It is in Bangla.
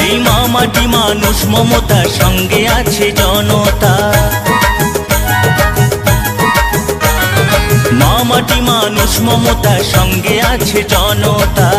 এই মা মাটি মানুষ মমতার সঙ্গে আছে জনতা। মা মাটি মানুষ মমতার সঙ্গে আছে জনতা।